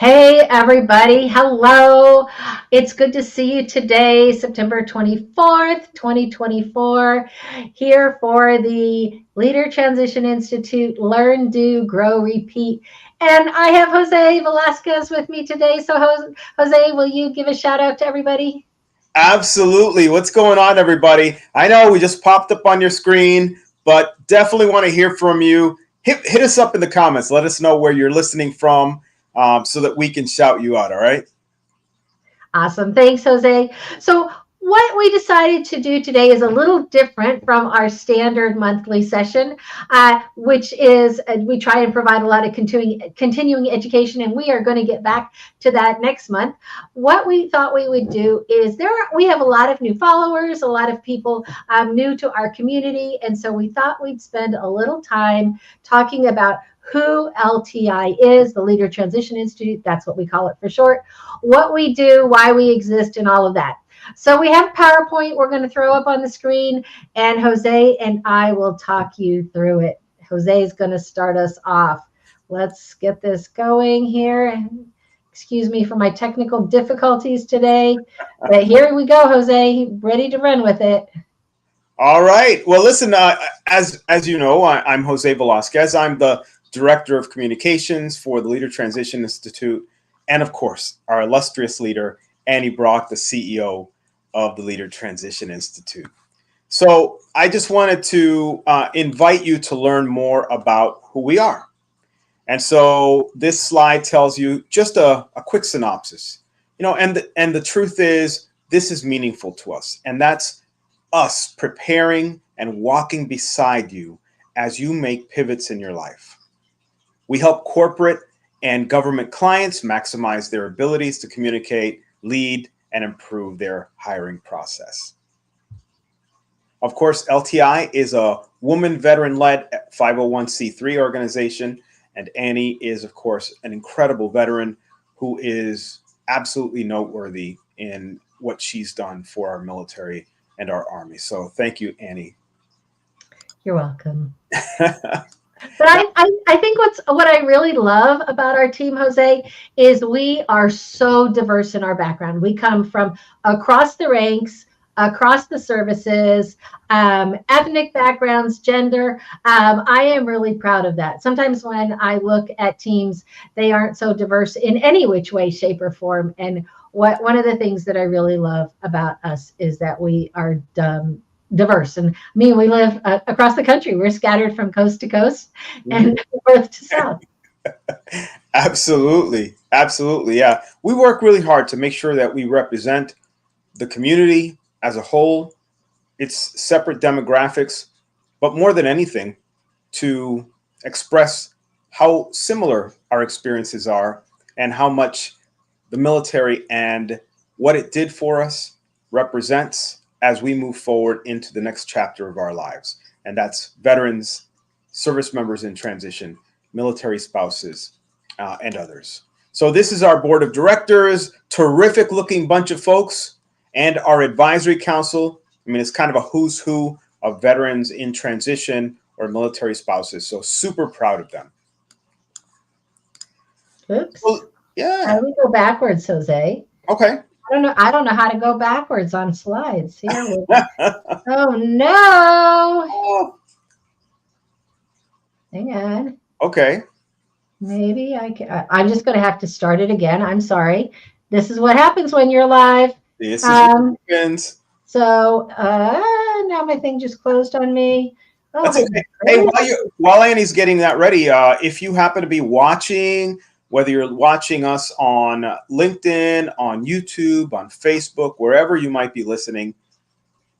Hey, everybody. Hello. It's good to see you today, September 24th, 2024, here for the Leader Transition Institute Learn, Do, Grow, Repeat. And I have Jose Velasquez with me today. So, Jose, will you give a shout out to everybody? Absolutely. What's going on, everybody? I know we just popped up on your screen, but definitely want to hear from you. Hit us up in the comments. Let us know where you're listening from so that we can shout you out. All right. Awesome. Thanks, Jose. So, what we decided to do today is a little different from our standard monthly session, which is we try and provide a lot of continuing education, and we are going to get back to that next month. What we thought we would do is we have a lot of new followers, a lot of people new to our community, and so we thought we'd spend a little time talking about who LTI is, the Leader Transition Institute. That's what we call it for short, what we do, why we exist, and all of that. So we have PowerPoint we're going to throw up on the screen, and Jose and I will talk you through it. Jose is going to start us off. Let's get this going here. Excuse me for my technical difficulties today, but here we go, Jose. Ready to run with it. All right. Well, listen. As you know, I'm Jose Velasquez. I'm the director of communications for the Leader Transition Institute, and of course, our illustrious leader, Annie Brock, the CEO of the Leader Transition Institute. So I just wanted to invite you to learn more about who we are. And so this slide tells you just a quick synopsis. And the truth is, this is meaningful to us, and that's us preparing and walking beside you as you make pivots in your life. We help corporate and government clients maximize their abilities to communicate, lead, and improve their hiring process. Of course, LTI is a woman veteran-led 501c3 organization, and Annie is, of course, an incredible veteran who is absolutely noteworthy in what she's done for our military and our Army. So thank you, Annie. You're welcome. But I think what I really love about our team, Jose, is we are so diverse in our background. We come from across the ranks, across the services, ethnic backgrounds, gender. I am really proud of that. Sometimes when I look at teams, they aren't so diverse in any which way, shape, or form. And one of the things that I really love about us is that we are diverse. And I mean, we live across the country. We're scattered from coast to coast and north to south. Absolutely. Absolutely. Yeah. We work really hard to make sure that we represent the community as a whole, its separate demographics, but more than anything, to express how similar our experiences are and how much the military and what it did for us represents as we move forward into the next chapter of our lives. And that's veterans, service members in transition, military spouses, and others. So this is our board of directors, terrific looking bunch of folks, and our advisory council. I mean, it's kind of a who's who of veterans in transition or military spouses. So super proud of them. Oops. Well, How yeah. do we go backwards, Jose? Okay. I don't know. I don't know how to go backwards on slides. Here we go. Oh no. Oh, Hang on. okay. Maybe I can. I'm just going to have to start it again. I'm sorry. This is what happens when you're live. This is what Um, happens. so now my thing just closed on me. That's Oh, okay. Hey, while Annie's getting that ready, if you happen to be watching, whether you're watching us on LinkedIn, on YouTube, on Facebook, wherever you might be listening,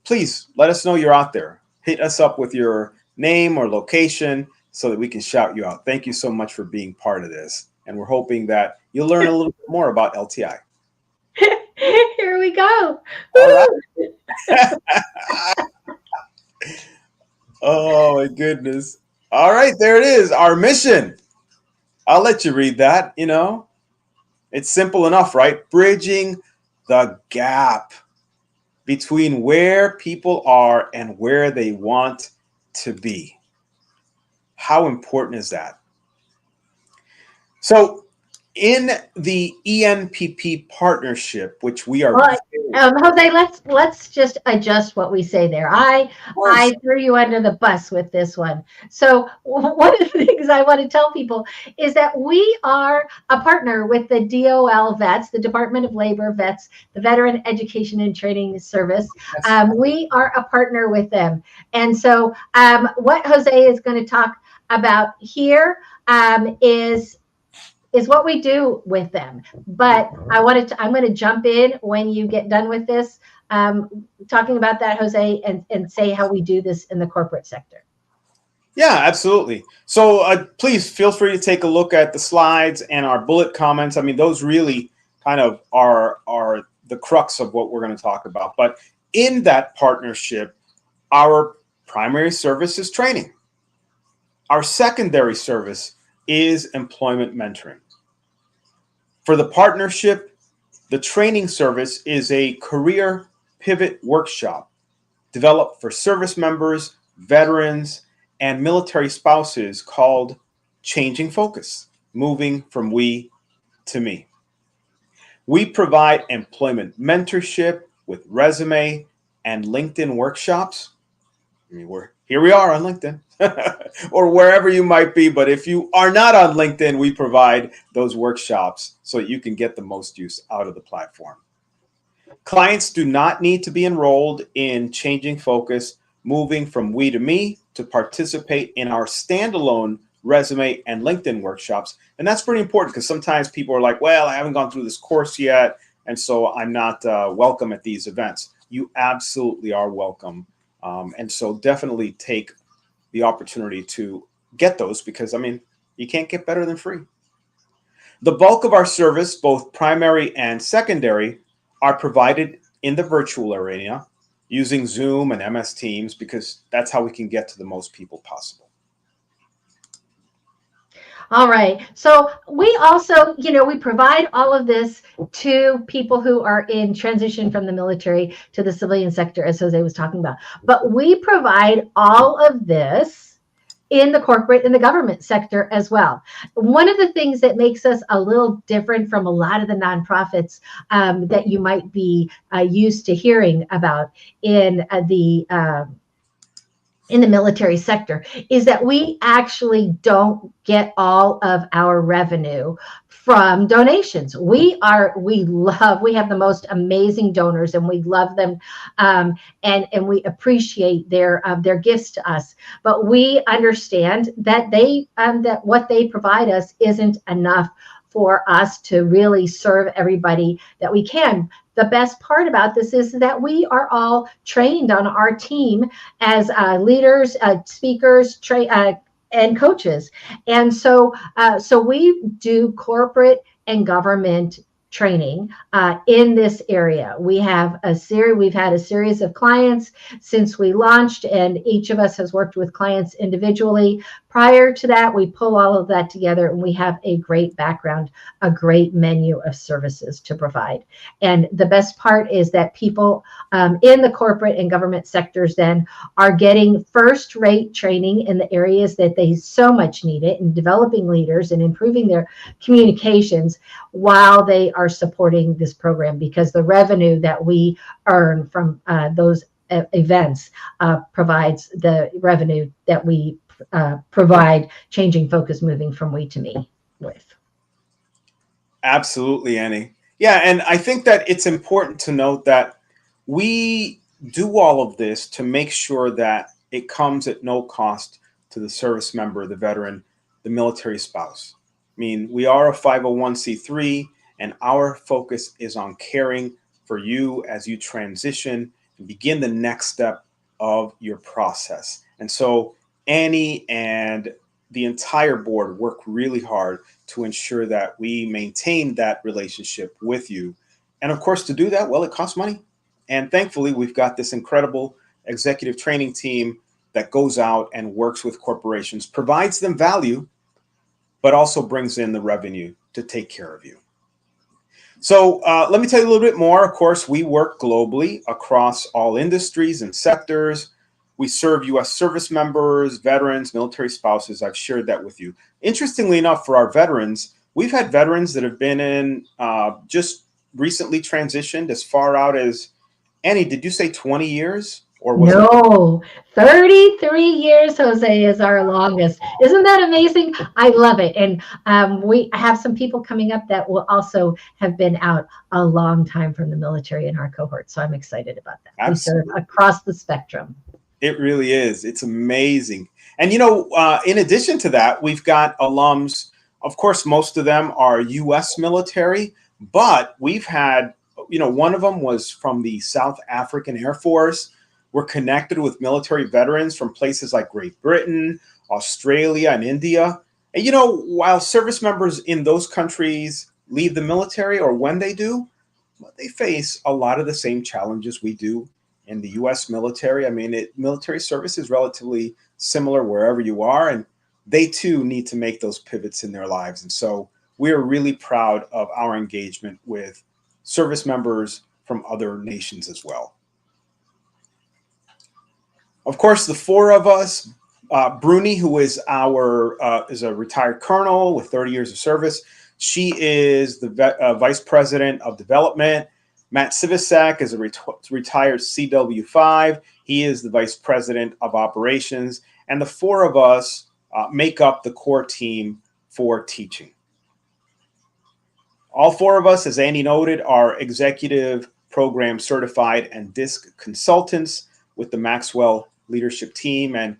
please let us know you're out there. Hit us up with your name or location so that we can shout you out. Thank you so much for being part of this. And we're hoping that you'll learn a little bit more about LTI. here we go. All right. Woo! Oh, my goodness. All right, there it is. Our mission. I'll let you read that. It's simple enough, right? Bridging the gap between where people are and where they want to be. How important is that? So In the ENPP partnership, which we are Well, very, Jose, let's just adjust what we say there. of course, I threw you under the bus with this one. So one of the things I want to tell people is that we are a partner with the DOL Vets, the Department of Labor Vets, the Veteran Education and Training Service. yes, We are a partner with them, and so what Jose is going to talk about here is what we do with them. But I'm going to jump in when you get done with this, talking about that, Jose, and say how we do this in the corporate sector. yeah, absolutely. So please feel free to take a look at the slides and our bullet comments. I mean, those really kind of are the crux of what we're going to talk about. But in that partnership, our primary service is training. Our secondary service is employment mentoring. For the partnership, the training service is a career pivot workshop developed for service members, veterans, and military spouses called Changing Focus, Moving from We to Me. We provide employment mentorship with resume and LinkedIn workshops. I mean, here we are on LinkedIn or wherever you might be. But if you are not on LinkedIn, we provide those workshops so that you can get the most use out of the platform. Clients do not need to be enrolled in Changing Focus, Moving from We to Me to participate in our standalone resume and LinkedIn workshops. And that's pretty important because sometimes people are like, well, I haven't gone through this course yet, and so I'm not welcome at these events. You absolutely are welcome. And so definitely take the opportunity to get those because, I mean, you can't get better than free. The bulk of our service, both primary and secondary, are provided in the virtual arena using Zoom and MS Teams because that's how we can get to the most people possible. All right. So we also, we provide all of this to people who are in transition from the military to the civilian sector, as Jose was talking about. But we provide all of this in the corporate and the government sector as well. One of the things that makes us a little different from a lot of the nonprofits that you might be used to hearing about in the military sector is that we actually don't get all of our revenue from donations. We have the most amazing donors, and we love them, and we appreciate their gifts to us. But we understand that that what they provide us isn't enough for us to really serve everybody that we can. The best part about this is that we are all trained on our team as leaders, speakers, and coaches. And so we do corporate and government training in this area. We've had a series of clients since we launched, and each of us has worked with clients individually. Prior to that, we pull all of that together, and we have a great background, a great menu of services to provide. And the best part is that people in the corporate and government sectors then are getting first-rate training in the areas that they so much need it, in developing leaders and improving their communications while they are supporting this program, because the revenue that we earn from those events provides the revenue that we provide Changing Focus, Moving from We to Me with. Absolutely, Annie. Yeah, and I think that it's important to note that we do all of this to make sure that it comes at no cost to the service member, the veteran, the military spouse. I mean, we are a 501c3, and our focus is on caring for you as you transition and begin the next step of your process. And so Annie and the entire board work really hard to ensure that we maintain that relationship with you. And of course, to do that, well, it costs money. And thankfully, we've got this incredible executive training team that goes out and works with corporations, provides them value, but also brings in the revenue to take care of you. So let me tell you a little bit more. Of course, we work globally across all industries and sectors. We serve U.S. service members, veterans, military spouses. I've shared that with you. Interestingly enough, for our veterans, we've had veterans that have been in just recently transitioned as far out as, Annie, did you say 20 years? Or was it? No, 33 years, Jose, is our longest. Isn't that amazing? I love it. And we have some people coming up that will also have been out a long time from the military in our cohort. So I'm excited about that. We serve Absolutely. across the spectrum. It really is. It's amazing. And, in addition to that, we've got alums. Of course, most of them are U.S. military, but we've had, one of them was from the South African Air Force. We're connected with military veterans from places like Great Britain, Australia, and India. And, while service members in those countries leave the military, or when they do, they face a lot of the same challenges we do in the U.S. military. I mean, military service is relatively similar wherever you are, and they too need to make those pivots in their lives. And so we are really proud of our engagement with service members from other nations as well. Of course, the four of us, Bruni, who is is a retired colonel with 30 years of service. She is the vice president of development. Matt Sivasek is a retired CW5. He is the vice president of operations. And the four of us make up the core team for teaching. All four of us, as Andy noted, are executive program certified and DISC consultants with the Maxwell leadership team. And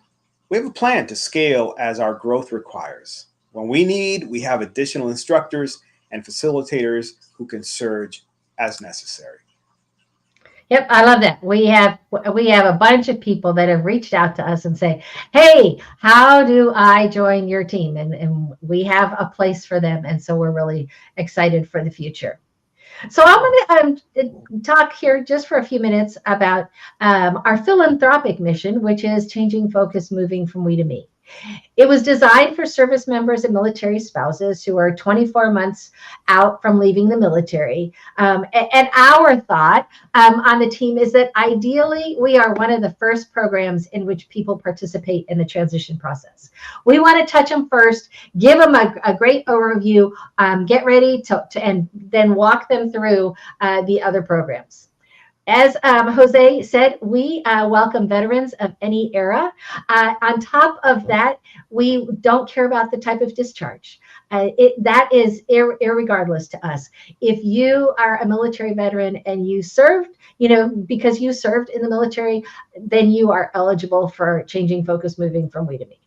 we have a plan to scale as our growth requires. When we need, we have additional instructors and facilitators who can surge as necessary. Yep, I love that. We have a bunch of people that have reached out to us and say, "Hey, how do I join your team?" And we have a place for them, and so we're really excited for the future. So I'm going to talk here just for a few minutes about our philanthropic mission, which is changing focus, moving from we to me. It was designed for service members and military spouses who are 24 months out from leaving the military. And our thought on the team is that ideally we are one of the first programs in which people participate in the transition process. We want to touch them first, give them a great overview, get ready to and then walk them through the other programs. As Jose said, we welcome veterans of any era. On top of that, we don't care about the type of discharge. That is irregardless to us. If you are a military veteran and you served, because you served in the military, then you are eligible for changing focus, moving from we to me.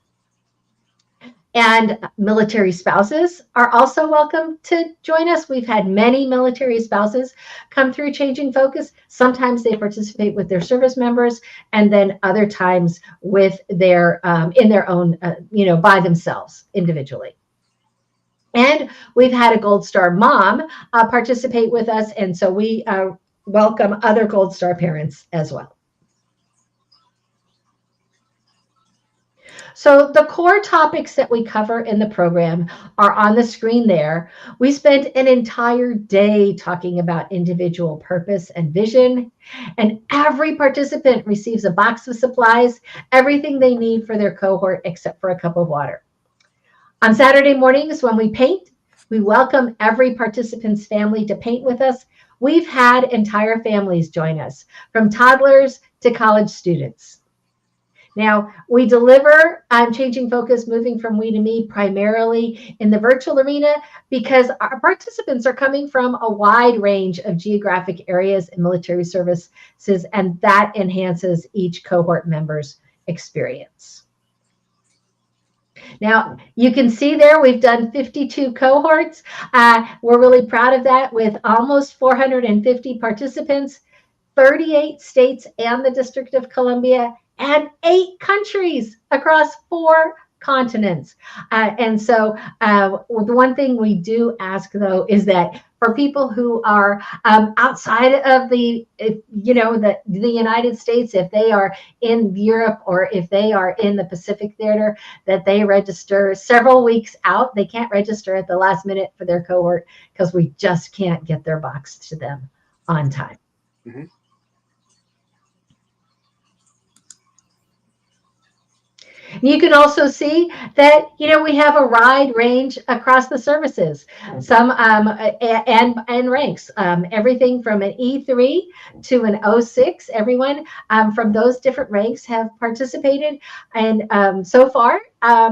And military spouses are also welcome to join us. We've had many military spouses come through Changing Focus. Sometimes they participate with their service members, and then other times with their in their own, by themselves individually. And we've had a Gold Star mom participate with us, and so we welcome other Gold Star parents as well. So the core topics that we cover in the program are on the screen there. We spent an entire day talking about individual purpose and vision, and every participant receives a box of supplies, everything they need for their cohort except for a cup of water. On Saturday mornings when we paint, we welcome every participant's family to paint with us. We've had entire families join us, from toddlers to college students. Now, we deliver Changing Focus, moving from we to me primarily in the virtual arena because our participants are coming from a wide range of geographic areas and military services, and that enhances each cohort member's experience. Now, you can see there we've done 52 cohorts. We're really proud of that, with almost 450 participants, 38 states and the District of Columbia, and 8 countries across 4 continents. And so the one thing we do ask, though, is that for people who are outside of the United States, if they are in Europe or if they are in the Pacific Theater, that they register several weeks out. They can't register at the last minute for their cohort because we just can't get their box to them on time. You can also see that, we have a wide range across the services, some and ranks, everything from an E3 to an O6. Everyone from those different ranks have participated, and so far,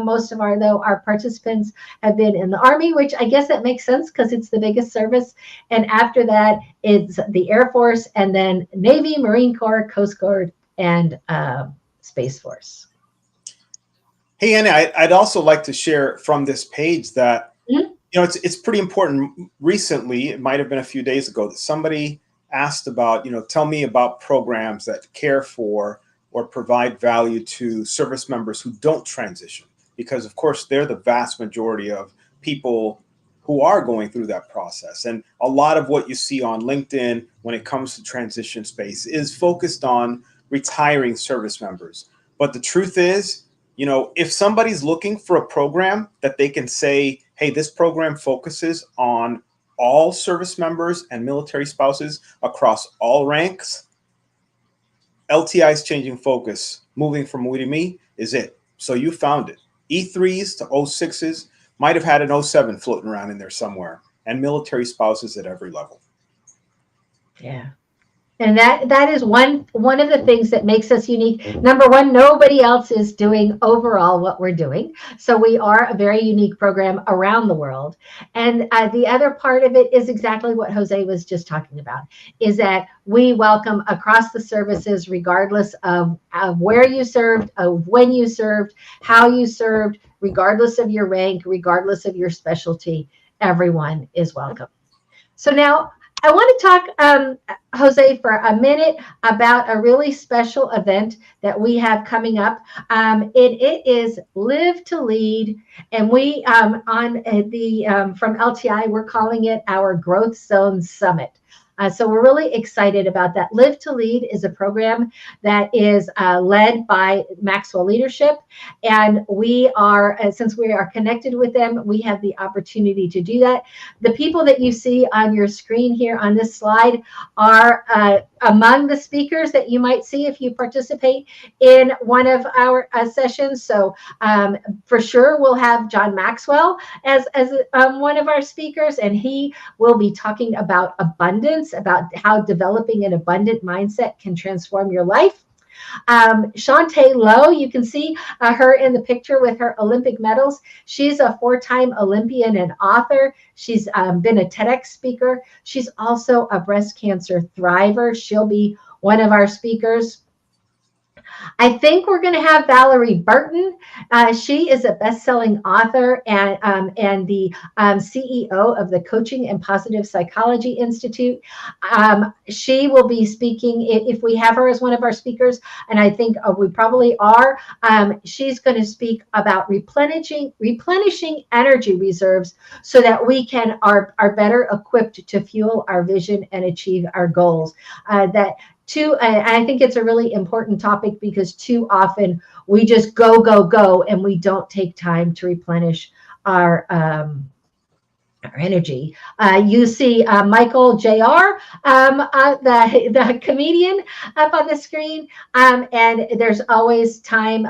most of our participants have been in the Army, which I guess that makes sense because it's the biggest service. And after that, it's the Air Force, and then Navy, Marine Corps, Coast Guard, and Space Force. Hey, Annie, I'd also like to share from this page that, Mhm. it's pretty important. Recently, it might have been a few days ago, that somebody asked about, tell me about programs that care for or provide value to service members who don't transition. Because, of course, they're the vast majority of people who are going through that process. And a lot of what you see on LinkedIn when it comes to transition space is focused on retiring service members. But the truth is, if somebody's looking for a program that they can say, hey, this program focuses on all service members and military spouses across all ranks, LTI's changing focus, moving from we to me, is it. So you found it. E3s to O6s, might have had an O7 floating around in there somewhere, and military spouses at every level. Yeah. And that is one of the things that makes us unique. Number one, nobody else is doing overall what we're doing. So we are a very unique program around the world. And the other part of it is exactly what Jose was just talking about, is that we welcome across the services, regardless of where you served, of when you served, how you served, regardless of your rank, regardless of your specialty, everyone is welcome. So now I want to talk, Jose, for a minute about a really special event that we have coming up. It is Live to Lead, and we on the from LTI, we're calling it our Growth Zone Summit. So we're really excited about that. Live to Lead is a program that is led by Maxwell Leadership, and we are, since we are connected with them, we have the opportunity to do that. The people that you see on your screen here on this slide are among the speakers that you might see if you participate in one of our sessions. So for sure, we'll have John Maxwell as one of our speakers, and he will be talking about abundance, about how developing an abundant mindset can transform your life. Shantae Lowe, you can see her in the picture with her Olympic medals. She's a 4-time Olympian and author. She's been a TEDx speaker. She's also a breast cancer thriver. She'll be one of our speakers. I think we're going to have Valerie Burton. She is a best-selling author and the CEO of the Coaching and Positive Psychology Institute. She will be speaking, if we have her as one of our speakers, and I think we probably are. She's going to speak about replenishing energy reserves so that we are better equipped to fuel our vision and achieve our goals. And I think it's a really important topic because too often we just go, go, go, and we don't take time to replenish our energy. You see Michael Jr., the comedian up on the screen, and there's always time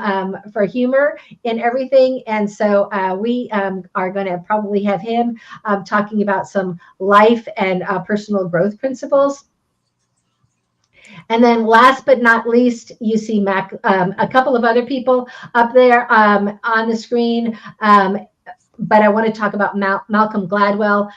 for humor in everything. And so we are going to probably have him talking about some life and personal growth principles. And then last but not least, you see a couple of other people up there on the screen. But I want to talk about Malcolm Gladwell.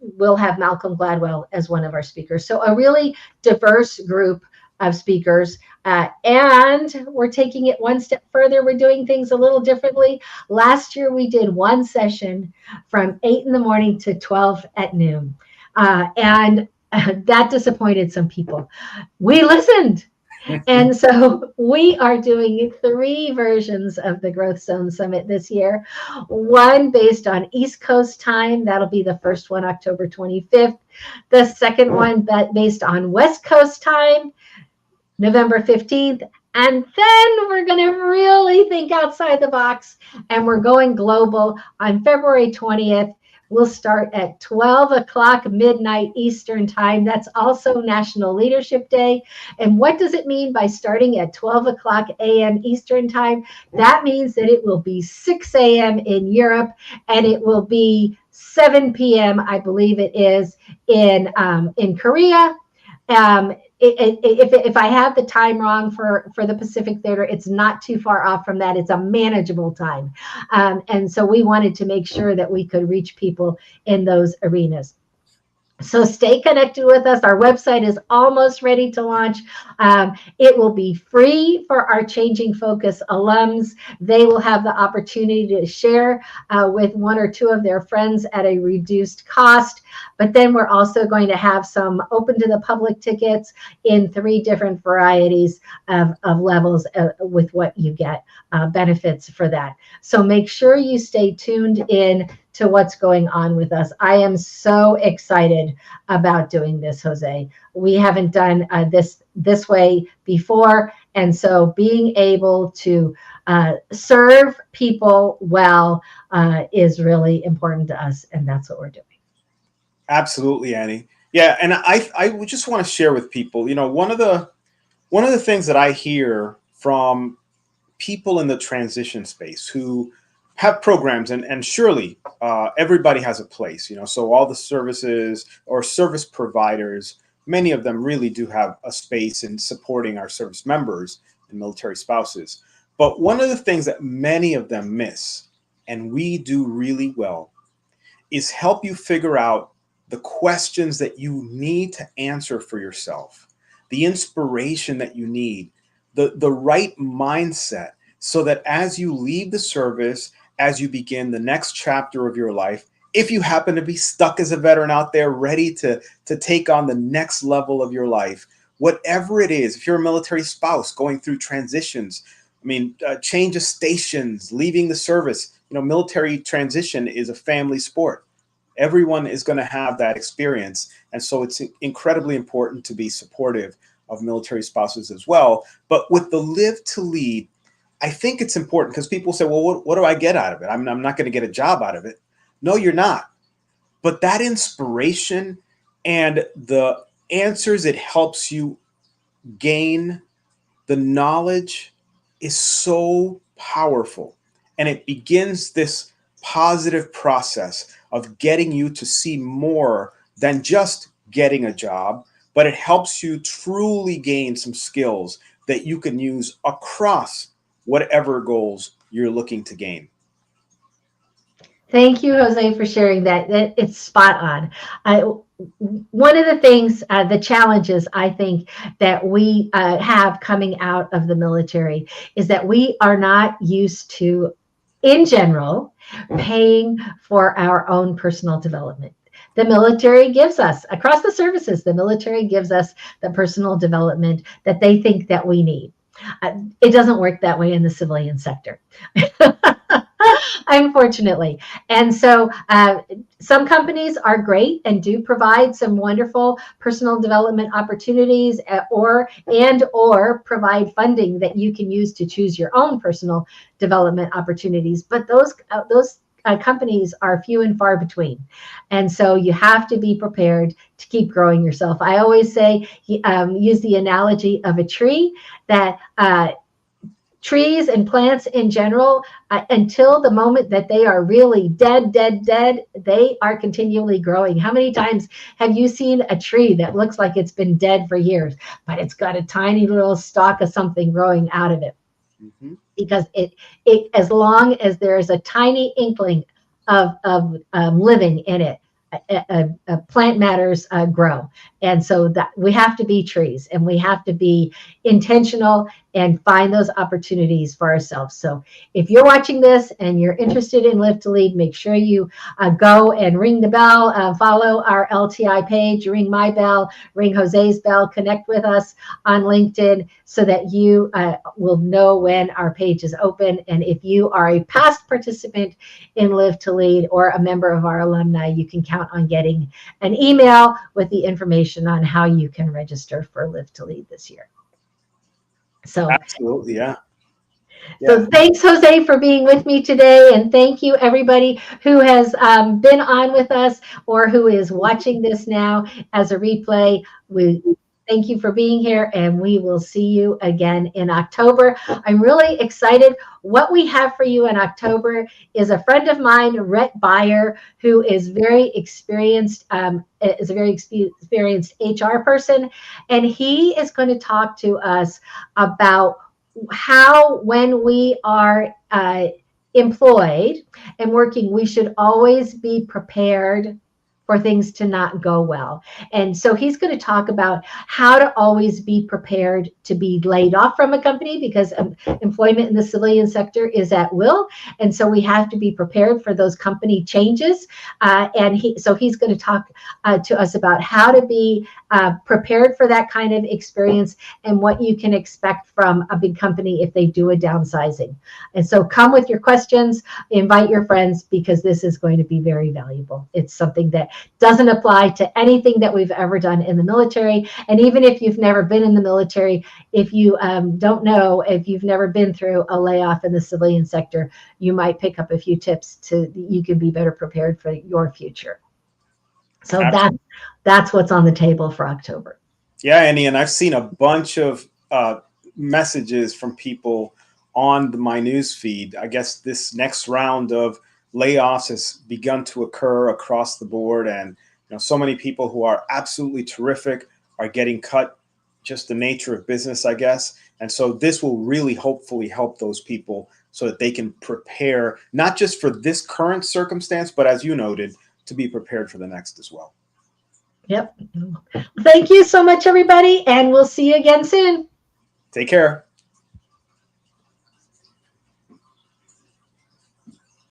We'll have Malcolm Gladwell as one of our speakers. So a really diverse group of speakers. And we're taking it one step further. We're doing things a little differently. Last year, we did one session from 8 in the morning to 12 at noon. And that disappointed some people. We listened. And so we are doing 3 versions of the Growth Zone Summit this year. One based on East Coast time. That'll be the first one, October 25th. The second one based on West Coast time, November 15th. And then we're going to really think outside the box, and we're going global on February 20th. will start at 12 o'clock midnight Eastern time. That's also National Leadership Day. And what does it mean by starting at 12 o'clock a.m. Eastern time? That means that it will be 6 a.m. in Europe, and it will be 7 p.m., I believe it is, in Korea. If I have the time wrong for the Pacific Theater, it's not too far off from that. It's a manageable time. And so we wanted to make sure that we could reach people in those arenas. So stay connected with us. Our website is almost ready to launch. It will be free for our Changing Focus alums. They will have the opportunity to share with one or two of their friends at a reduced cost. But then we're also going to have some open to the public tickets in 3 different varieties of levels with what you get benefits for that. So make sure you stay tuned in to what's going on with us. I am so excited about doing this, Jose. We haven't done this way before. And so being able to serve people well is really important to us. And that's what we're doing. Absolutely, Annie. Yeah, and I would just want to share with people, one of the things that I hear from people in the transition space who have programs, and surely everybody has a place, so all the services or service providers, many of them really do have a space in supporting our service members and military spouses. But one of the things that many of them miss, and we do really well, is help you figure out the questions that you need to answer for yourself, the inspiration that you need, the right mindset, so that as you leave the service, as you begin the next chapter of your life, if you happen to be stuck as a veteran out there, ready to take on the next level of your life, whatever it is, if you're a military spouse going through transitions, change of stations, leaving the service, military transition is a family sport. Everyone is going to have that experience. And so it's incredibly important to be supportive of military spouses as well. But with the Live to Lead, I think it's important because people say, well, what do I get out of it? I'm not going to get a job out of it. No, you're not. But that inspiration and the answers it helps you gain, the knowledge is so powerful. And it begins this positive process of getting you to see more than just getting a job, but it helps you truly gain some skills that you can use across whatever goals you're looking to gain. Thank you, Jose, for sharing that. It's spot on. One of the things, the challenges I think that we have coming out of the military is that we are not used to, in general, paying for our own personal development. The military gives us, across the services, the military gives us the personal development that they think that we need. It doesn't work that way in the civilian sector. Unfortunately. And so some companies are great and do provide some wonderful personal development opportunities or provide funding that you can use to choose your own personal development opportunities. But those companies are few and far between. And so you have to be prepared to keep growing yourself. I always say, use the analogy of a tree that trees and plants in general, until the moment that they are really dead, they are continually growing. How many times have you seen a tree that looks like it's been dead for years, but it's got a tiny little stalk of something growing out of it? Mm-hmm. Because it as long as there is a tiny inkling of living in it, plant matters grow. And so that we have to be trees, and we have to be intentional and find those opportunities for ourselves. So if you're watching this and you're interested in Live to Lead, make sure you go and ring the bell, follow our LTI page, ring my bell, ring Jose's bell, connect with us on LinkedIn so that you will know when our page is open. And if you are a past participant in Live to Lead or a member of our alumni, you can count on getting an email with the information on how you can register for Live to Lead this year. So absolutely, yeah. So thanks, Jose, for being with me today. And thank you, everybody who has been on with us or who is watching this now as a replay. We thank you for being here, and we will see you again in October. I'm really excited. What we have for you in October is a friend of mine, Rhett Beyer, who is very experienced, is a very experienced HR person, and he is going to talk to us about how when we are employed and working, we should always be prepared for things to not go well. And so he's going to talk about how to always be prepared to be laid off from a company, because employment in the civilian sector is at will. And so we have to be prepared for those company changes. So he's going to talk to us about how to be prepared for that kind of experience and what you can expect from a big company if they do a downsizing. And so come with your questions, invite your friends, because this is going to be very valuable. It's something that doesn't apply to anything that we've ever done in the military. And even if you've never been in the military, if you don't know, if you've never been through a layoff in the civilian sector, you might pick up a few tips you can be better prepared for your future. So that's what's on the table for October. Yeah, Annie, and I've seen a bunch of messages from people on my news feed. I guess this next round of layoffs has begun to occur across the board, and so many people who are absolutely terrific are getting cut. Just the nature of business, I guess. And so this will really hopefully help those people so that they can prepare not just for this current circumstance, but as you noted, to be prepared for the next as well. Yep. Thank you so much, everybody, and we'll see you again soon. Take care.